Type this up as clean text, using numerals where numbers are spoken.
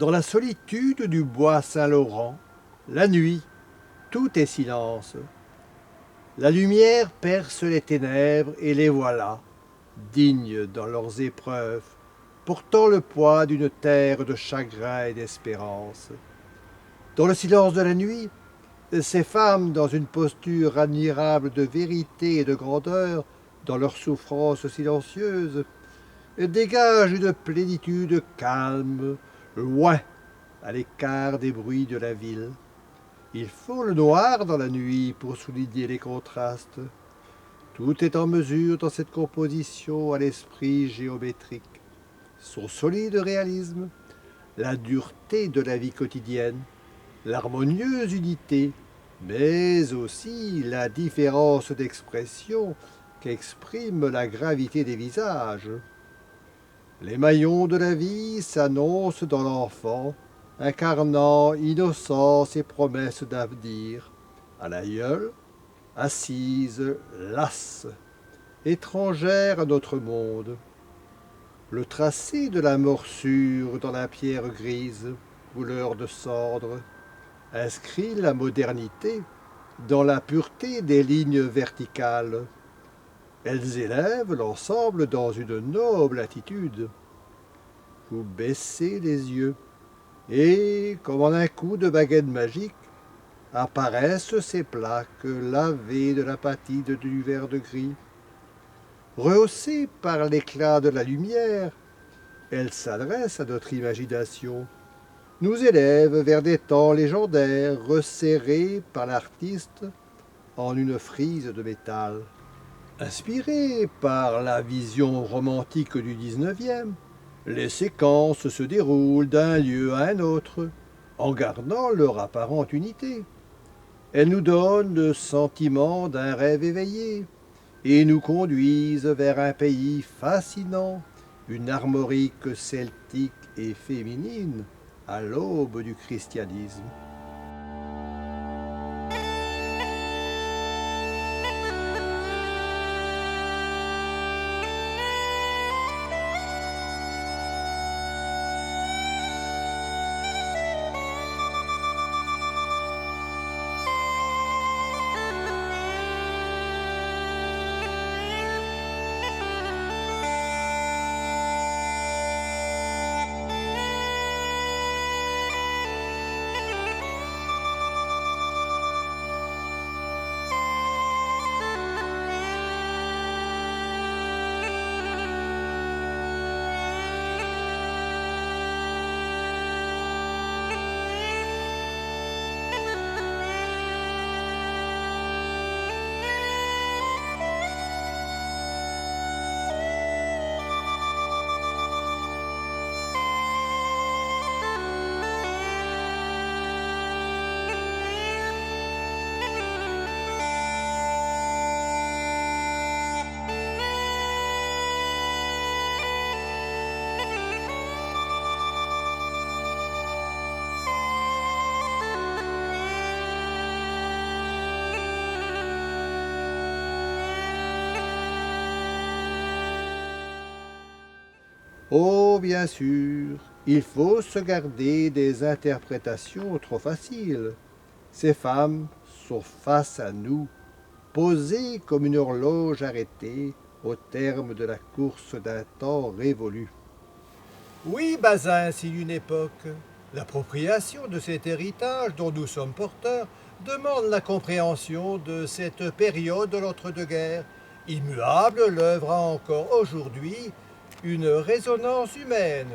Dans la solitude du bois Saint-Laurent, la nuit, tout est silence. La lumière perce les ténèbres et les voilà, dignes dans leurs épreuves, portant le poids d'une terre de chagrin et d'espérance. Dans le silence de la nuit, ces femmes, dans une posture admirable de vérité et de grandeur, dans leur souffrance silencieuse, dégagent une plénitude calme, loin, à l'écart des bruits de la ville. Il faut le noir dans la nuit pour souligner les contrastes. Tout est en mesure dans cette composition à l'esprit géométrique. Son solide réalisme, la dureté de la vie quotidienne, l'harmonieuse unité, mais aussi la différence d'expression qu'exprime la gravité des visages. Les maillons de la vie s'annoncent dans l'enfant, incarnant innocence et promesse d'avenir, à l'aïeule, assise, lasse, étrangère à notre monde. Le tracé de la morsure dans la pierre grise, couleur de cendre, inscrit la modernité dans la pureté des lignes verticales. Elles élèvent l'ensemble dans une noble attitude. Vous baissez les yeux, et, comme en un coup de baguette magique, apparaissent ces plaques lavées de l'apatite du vert de gris. Rehaussées par l'éclat de la lumière, elles s'adressent à notre imagination, nous élèvent vers des temps légendaires resserrés par l'artiste en une frise de métal. Inspirées par la vision romantique du XIXe, les séquences se déroulent d'un lieu à un autre, en gardant leur apparente unité. Elles nous donnent le sentiment d'un rêve éveillé et nous conduisent vers un pays fascinant, une armorique celtique et féminine à l'aube du christianisme. Oh, bien sûr, il faut se garder des interprétations trop faciles. Ces femmes sont face à nous, posées comme une horloge arrêtée au terme de la course d'un temps révolu. Oui, Bazin, si une époque, l'appropriation de cet héritage dont nous sommes porteurs demande la compréhension de cette période de l'entre-deux-guerres. Immuable, l'œuvre a encore aujourd'hui une résonance humaine.